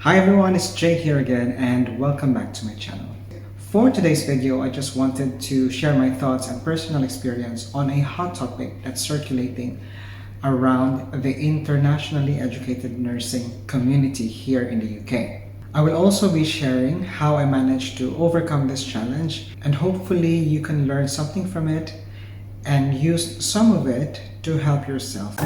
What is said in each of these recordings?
Hi everyone, it's Jay here again and welcome back to my channel. For today's video, I just wanted to share my thoughts and personal experience on a hot topic that's circulating around the internationally educated nursing community here in the UK. I will also be sharing how I managed to overcome this challenge, and hopefully you can learn something from it and use some of it to help yourself.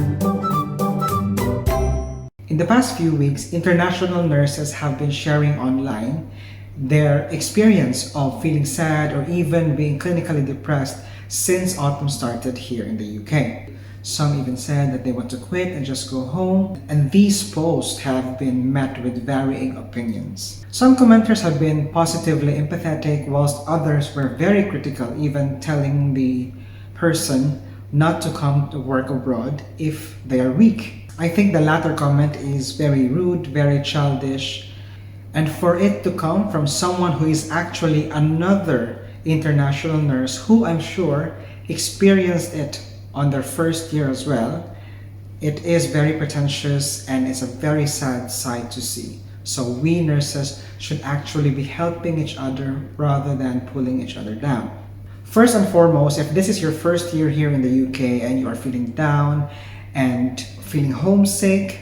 In the past few weeks, international nurses have been sharing online their experience of feeling sad or even being clinically depressed since autumn started here in the UK. Some even said that they want to quit and just go home, and these posts have been met with varying opinions. Some commenters have been positively empathetic, whilst others were very critical, even telling the person not to come to work abroad if they are weak. I think the latter comment is very rude, very childish, and for it to come from someone who is actually another international nurse who I'm sure experienced it on their first year as well, it is very pretentious and it's a very sad sight to see. So we nurses should actually be helping each other rather than pulling each other down. First and foremost, if this is your first year here in the UK and you are feeling down and feeling homesick,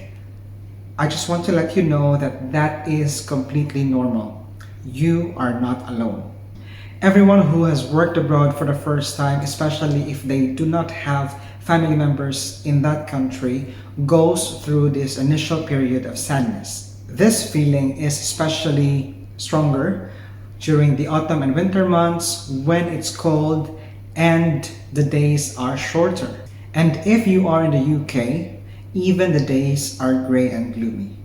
I just want to let you know that that is completely normal. You are not alone. Everyone who has worked abroad for the first time, especially if they do not have family members in that country, goes through this initial period of sadness. This feeling is especially stronger during the autumn and winter months when it's cold and the days are shorter. And if you are in the UK, even the days are grey and gloomy.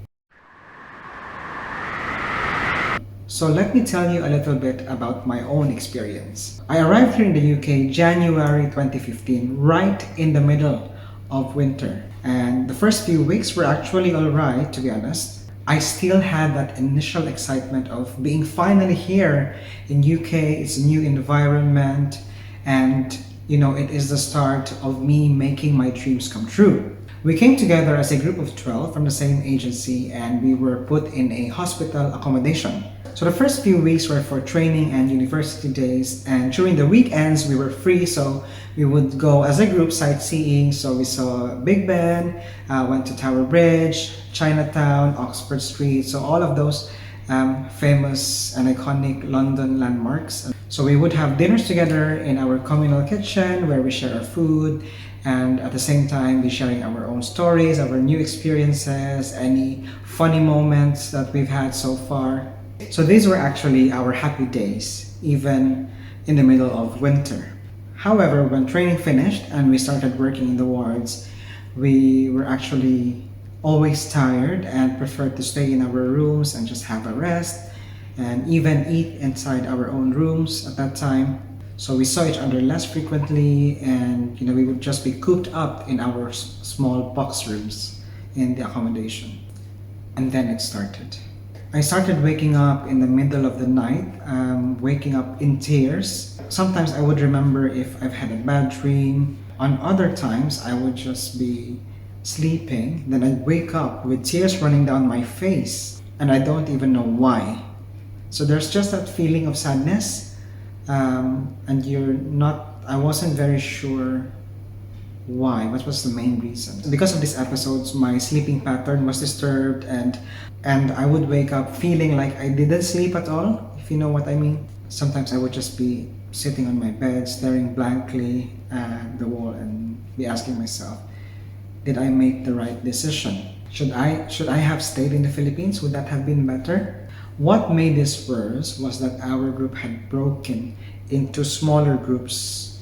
So let me tell you a little bit about my own experience. I arrived here in the UK January 2015, right in the middle of winter. And the first few weeks were actually alright, to be honest. I still had that initial excitement of being finally here in UK. It's a new environment, and it is the start of me making my dreams come true. We came together as a group of 12 from the same agency, and we were put in a hospital accommodation. So the first few weeks were for training and university days, and during the weekends we were free, so we would go as a group sightseeing. So we saw Big Ben, went to Tower Bridge, Chinatown, Oxford Street, so all of those famous and iconic London landmarks. So we would have dinners together in our communal kitchen where we share our food, and at the same time be sharing our own stories, our new experiences, any funny moments that we've had so far. So these were actually our happy days, even in the middle of winter. However, when training finished and we started working in the wards, we were actually always tired and preferred to stay in our rooms and just have a rest and even eat inside our own rooms at that time. So we saw each other less frequently, and we would just be cooped up in our small box rooms in the accommodation. And then it started. I started waking up in the middle of the night, waking up in tears. Sometimes I would remember if I've had a bad dream. On other times, I would just be sleeping, then I'd wake up with tears running down my face, and I don't even know why. So there's just that feeling of sadness, and I wasn't very sure why, what was the main reason. Because of these episodes, my sleeping pattern was disturbed, and I would wake up feeling like I didn't sleep at all, if you know what I mean. Sometimes I would just be sitting on my bed, staring blankly at the wall and be asking myself, did I make the right decision? Should I have stayed in the Philippines? Would that have been better? What made this worse was that our group had broken into smaller groups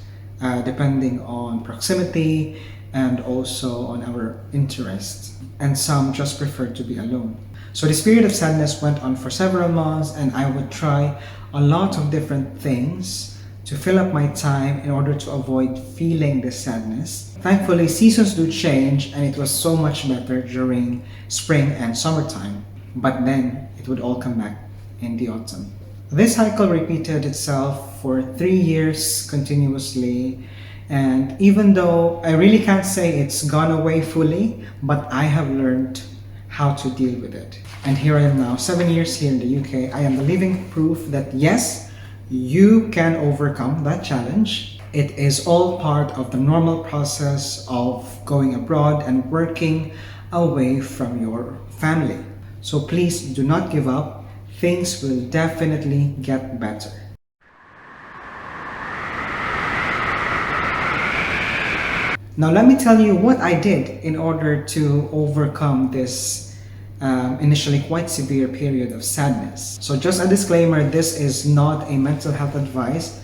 depending on proximity and also on our interests, and some just preferred to be alone. So this period of sadness went on for several months, and I would try a lot of different things to fill up my time in order to avoid feeling this sadness. Thankfully, seasons do change, and it was so much better during spring and summertime, but then it would all come back in the autumn. This cycle repeated itself for 3 years continuously, and even though I really can't say it's gone away fully, but I have learned how to deal with it. And here I am now, 7 years here in the UK. I am the living proof that yes, you can overcome that challenge. It is all part of the normal process of going abroad and working away from your family. So please do not give up. Things will definitely get better. Now let me tell you what I did in order to overcome this initially quite severe period of sadness. So just a disclaimer, this is not a mental health advice,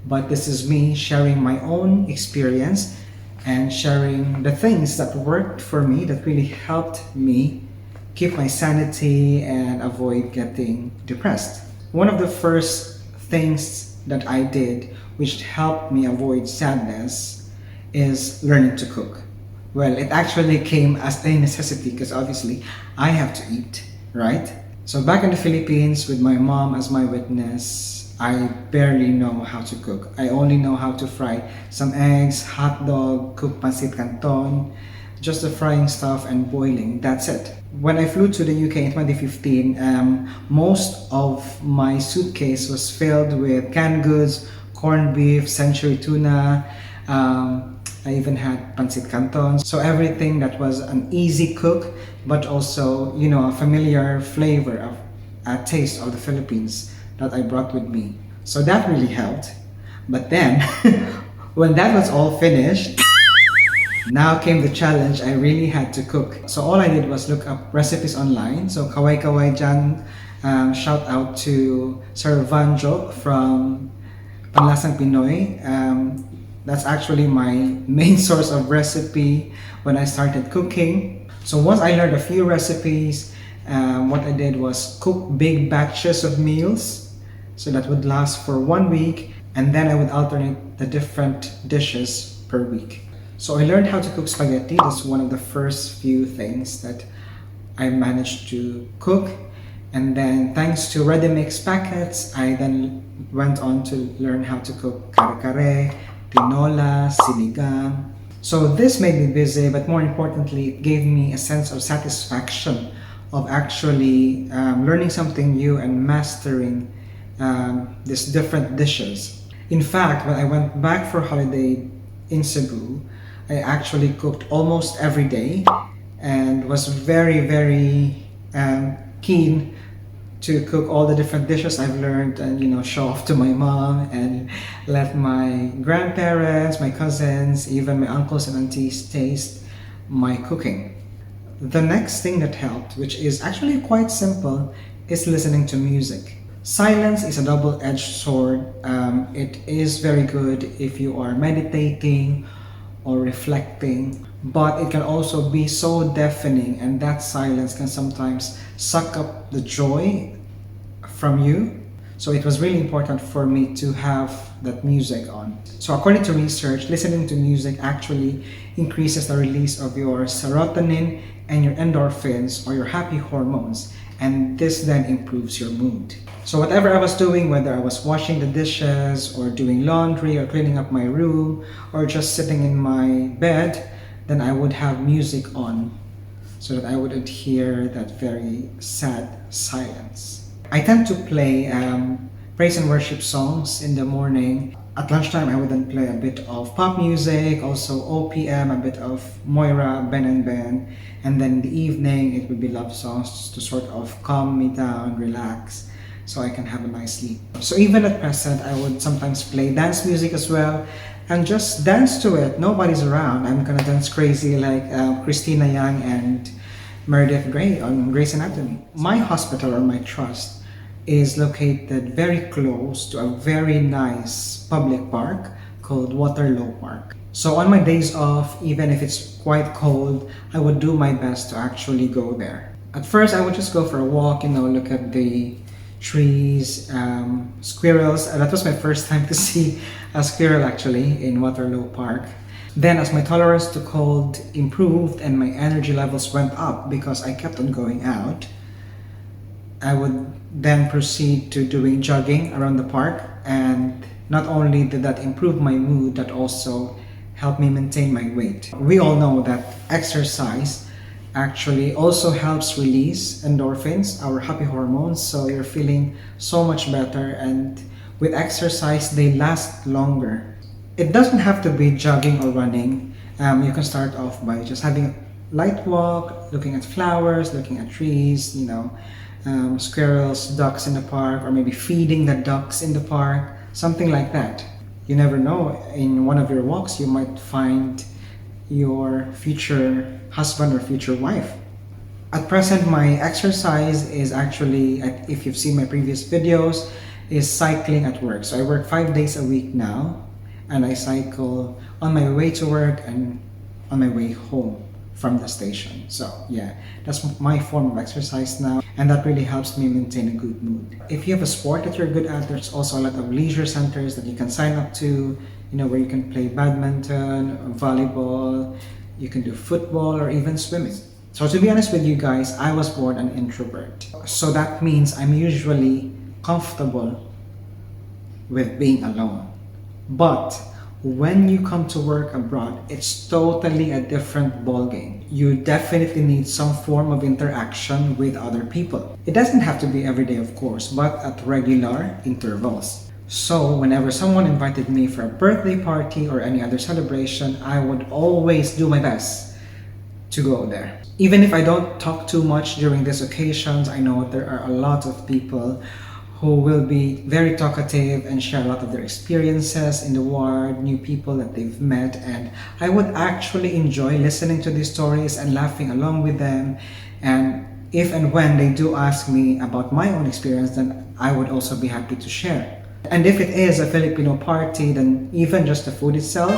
but this is me sharing my own experience and sharing the things that worked for me, that really helped me keep my sanity and avoid getting depressed. One of the first things that I did which helped me avoid sadness is learning to cook. Well, it actually came as a necessity because obviously I have to eat, right? So back in the Philippines with my mom as my witness, I barely know how to cook. I only know how to fry some eggs, hot dog, cook pancit canton, just the frying stuff and boiling, that's it. When I flew to the UK in 2015, most of my suitcase was filled with canned goods, corned beef, century tuna, I even had pancit canton. So everything that was an easy cook, but also, you know, a familiar flavor of a taste of the Philippines that I brought with me. So that really helped. But then, when that was all finished, now came the challenge. I really had to cook. So all I did was look up recipes online. So kaway kaway dyan, shout out to Sir Vanjo from Panlasang Pinoy. That's actually my main source of recipe when I started cooking. So once I learned a few recipes, what I did was cook big batches of meals so that would last for 1 week, and then I would alternate the different dishes per week. So I learned how to cook spaghetti. That's one of the first few things that I managed to cook. And then thanks to ready-mix packets, I then went on to learn how to cook kare-kare, tinola, sinigang. So this made me busy, but more importantly, it gave me a sense of satisfaction of actually learning something new and mastering these different dishes. In fact, when I went back for holiday in Cebu, I actually cooked almost every day and was very keen to cook all the different dishes I've learned and, you know, show off to my mom and let my grandparents, my cousins, even my uncles and aunties taste my cooking. The next thing that helped, which is actually quite simple, is listening to music. Silence is a double-edged sword. It is very good if you are meditating or reflecting, but it can also be so deafening, and that silence can sometimes suck up the joy from you. So it was really important for me to have that music on. So according to research, listening to music actually increases the release of your serotonin and your endorphins, or your happy hormones, and this then improves your mood. So whatever I was doing, whether I was washing the dishes or doing laundry or cleaning up my room or just sitting in my bed, then I would have music on so that I wouldn't hear that very sad silence. I tend to play praise and worship songs in the morning. At lunchtime, I would then play a bit of pop music, also OPM, a bit of Moira, Ben and Ben, and then in the evening, it would be love songs to sort of calm me down, relax, so I can have a nice sleep. So even at present, I would sometimes play dance music as well, and just dance to it. Nobody's around. I'm gonna dance crazy like Christina Yang and Meredith Grey on Grey's Anatomy. My hospital, or my trust, is located very close to a very nice public park called Waterloo Park. So on my days off, even if it's quite cold, I would do my best to actually go there. At first, I would just go for a walk, look at the trees, squirrels. That was my first time to see a squirrel actually in Waterloo Park. Then as my tolerance to cold improved and my energy levels went up because I kept on going out, I would then proceed to doing jogging around the park, and not only did that improve my mood, that also helped me maintain my weight. We all know that exercise actually also helps release endorphins, our happy hormones, so you're feeling so much better, and with exercise they last longer. It doesn't have to be jogging or running. You can start off by just having a light walk, looking at flowers, looking at trees, squirrels, ducks in the park, or maybe feeding the ducks in the park, something like that. You never know, in one of your walks you might find your future husband or future wife. At present, my exercise is actually, if you've seen my previous videos, is cycling at work. So I work 5 days a week now, and I cycle on my way to work and on my way home from the station. So yeah, that's my form of exercise now, and that really helps me maintain a good mood. If you have a sport that you're good at, there's also a lot of leisure centers that you can sign up to, where you can play badminton, volleyball, you can do football, or even swimming. So to be honest with you guys, I was born an introvert. So that means I'm usually comfortable with being alone. But when you come to work abroad, it's totally a different ballgame. You definitely need some form of interaction with other people. It doesn't have to be every day, of course, but at regular intervals. So whenever someone invited me for a birthday party or any other celebration, I would always do my best to go there. Even if I don't talk too much during these occasions, I know there are a lot of people who will be very talkative and share a lot of their experiences in the ward, new people that they've met, and I would actually enjoy listening to these stories and laughing along with them. And if and when they do ask me about my own experience, then I would also be happy to share. And if it is a Filipino party, then even just the food itself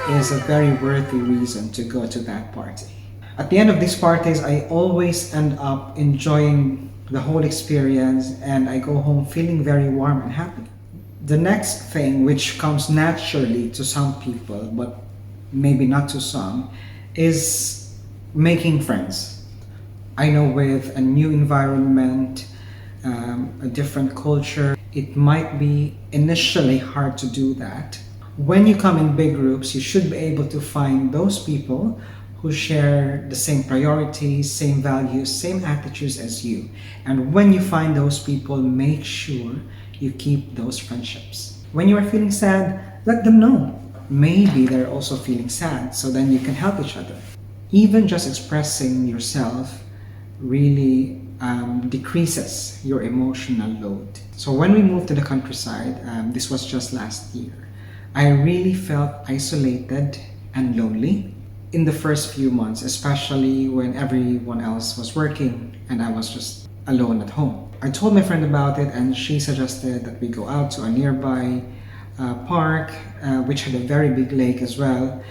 is a very worthy reason to go to that party. At the end of these parties, I always end up enjoying the whole experience, and I go home feeling very warm and happy. The next thing, which comes naturally to some people, but maybe not to some, is making friends. I know with a new environment, a different culture, it might be initially hard to do that. When you come in big groups, you should be able to find those people who share the same priorities, same values, same attitudes as you. And when you find those people, make sure you keep those friendships. When you are feeling sad, let them know. Maybe they're also feeling sad, so then you can help each other. Even just expressing yourself really decreases your emotional load. So when we moved to the countryside, this was just last year, I really felt isolated and lonely in the first few months, especially when everyone else was working and I was just alone at home. I told my friend about it, and she suggested that we go out to a nearby park, which had a very big lake as well.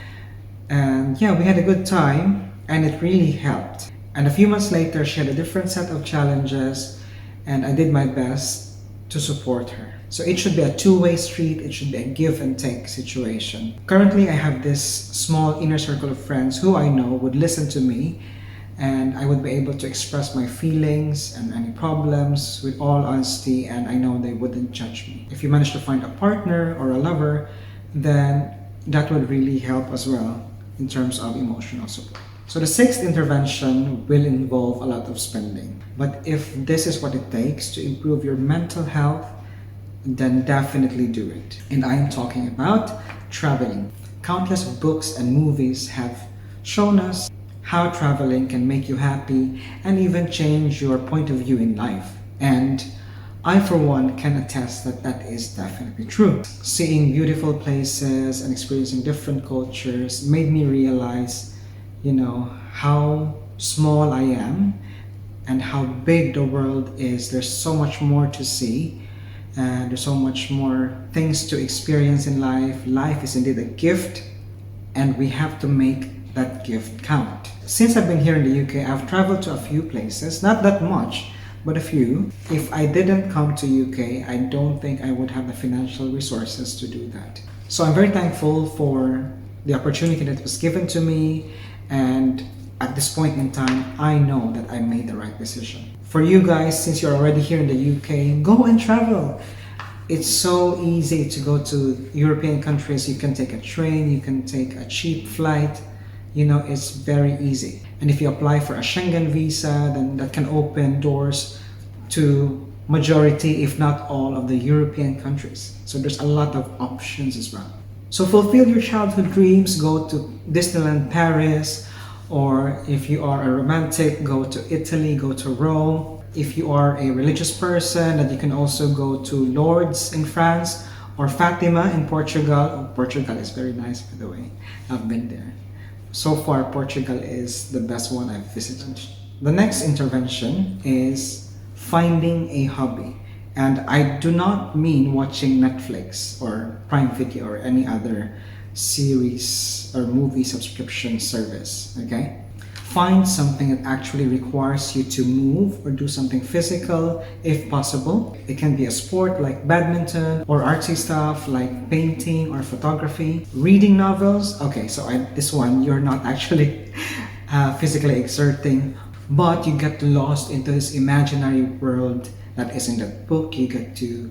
And yeah, we had a good time, and it really helped. And a few months later, she had a different set of challenges, and I did my best to support her. So it should be a two-way street, it should be a give and take situation. Currently, I have this small inner circle of friends who I know would listen to me, and I would be able to express my feelings and any problems with all honesty, and I know they wouldn't judge me. If you manage to find a partner or a lover, then that would really help as well in terms of emotional support. So the sixth intervention will involve a lot of spending. But if this is what it takes to improve your mental health, then definitely do it. And I am talking about traveling. Countless books and movies have shown us how traveling can make you happy and even change your point of view in life. And I, for one, can attest that that is definitely true. Seeing beautiful places and experiencing different cultures made me realize, how small I am and how big the world is. There's so much more to see. And there's so much more things to experience in life. Life is indeed a gift, and we have to make that gift count. Since I've been here in the UK, I've traveled to a few places, not that much, but a few. If I didn't come to UK, I don't think I would have the financial resources to do that. So I'm very thankful for the opportunity that was given to me, and at this point in time, I know that I made the right decision. For you guys, since you're already here in the UK, go and travel. It's so easy to go to European countries. You can take a train, you can take a cheap flight, it's very easy. And if you apply for a Schengen visa, then that can open doors to majority, if not all, of the European countries. So there's a lot of options as well. So fulfill your childhood dreams, go to Disneyland Paris, or if you are a romantic, go to Italy, go to Rome. If you are a religious person, that you can also go to Lourdes in France or Fatima in Portugal. Oh, Portugal is very nice, by the way. I've been there. So far, Portugal is the best one I've visited. The next intervention is finding a hobby. And I do not mean watching Netflix or Prime Video or any other series or movie subscription service, okay? Find something that actually requires you to move or do something physical if possible. It can be a sport like badminton or artsy stuff like painting or photography. Reading novels, okay, so this one you're not actually physically exerting, but you get lost into this imaginary world that is in the book. You get to,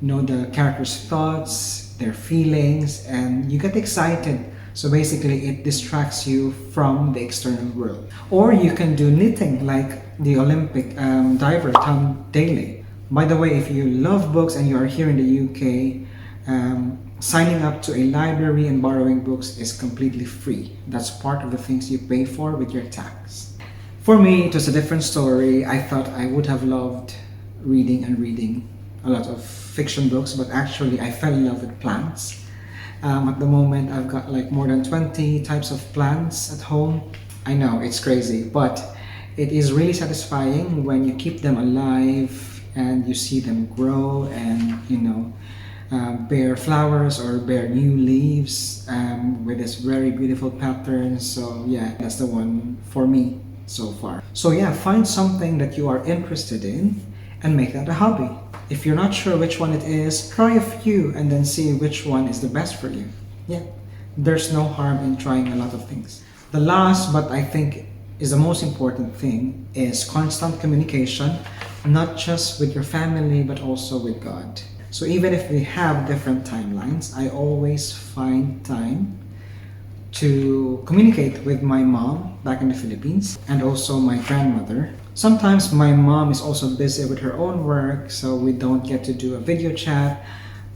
know the characters' thoughts, their feelings, and you get excited. So basically, it distracts you from the external world. Or you can do knitting like the Olympic diver Tom Daley. By the way, if you love books and you are here in the UK, signing up to a library and borrowing books is completely free. That's part of the things you pay for with your tax. For me, it was a different story. I thought I would have loved reading a lot of fiction books, but actually I fell in love with plants. At the moment, I've got like more than 20 types of plants at home. I know, it's crazy, but it is really satisfying when you keep them alive and you see them grow and, bear flowers or bear new leaves with this very beautiful pattern. So yeah, that's the one for me so far. So yeah, find something that you are interested in and make that a hobby. If you're not sure which one it is, try a few and then see which one is the best for you. Yeah, there's no harm in trying a lot of things. The last, but I think is the most important thing, is constant communication, not just with your family, but also with God. So even if we have different timelines, I always find time to communicate with my mom back in the Philippines and also my grandmother. Sometimes my mom is also busy with her own work, so we don't get to do a video chat.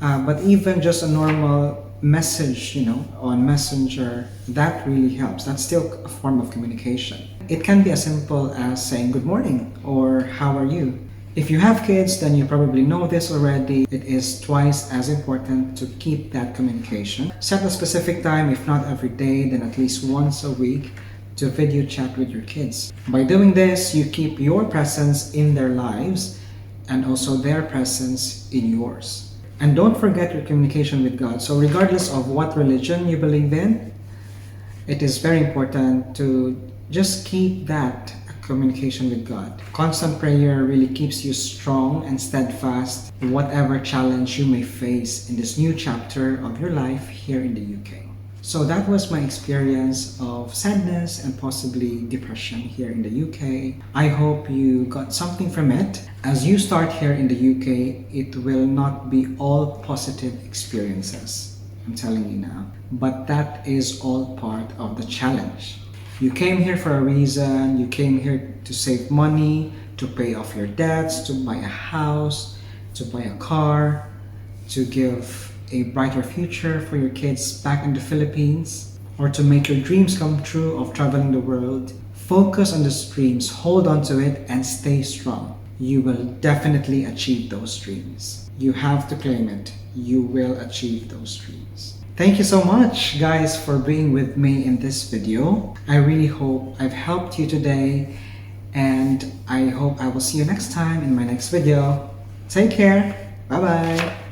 But even just a normal message, on Messenger, that really helps. That's still a form of communication. It can be as simple as saying good morning or how are you? If you have kids, then you probably know this already. It is twice as important to keep that communication. Set a specific time, if not every day, then at least once a week, to video chat with your kids. By doing this, you keep your presence in their lives and also their presence in yours. And don't forget your communication with God. So regardless of what religion you believe in, it is very important to just keep that communication with God. Constant prayer really keeps you strong and steadfast in whatever challenge you may face in this new chapter of your life here in the UK. So that was my experience of sadness and possibly depression here in the UK. I hope you got something from it. As you start here in the UK, it will not be all positive experiences. I'm telling you now. But that is all part of the challenge. You came here for a reason. You came here to save money, to pay off your debts, to buy a house, to buy a car, to give a brighter future for your kids back in the Philippines, or to make your dreams come true of traveling the world. Focus on those dreams, hold on to it, and stay strong. You will definitely achieve those dreams. You have to claim it. You will achieve those dreams. Thank you so much, guys, for being with me in this video. I really hope I've helped you today, and I hope I will see you next time in my next video. Take care. Bye-bye.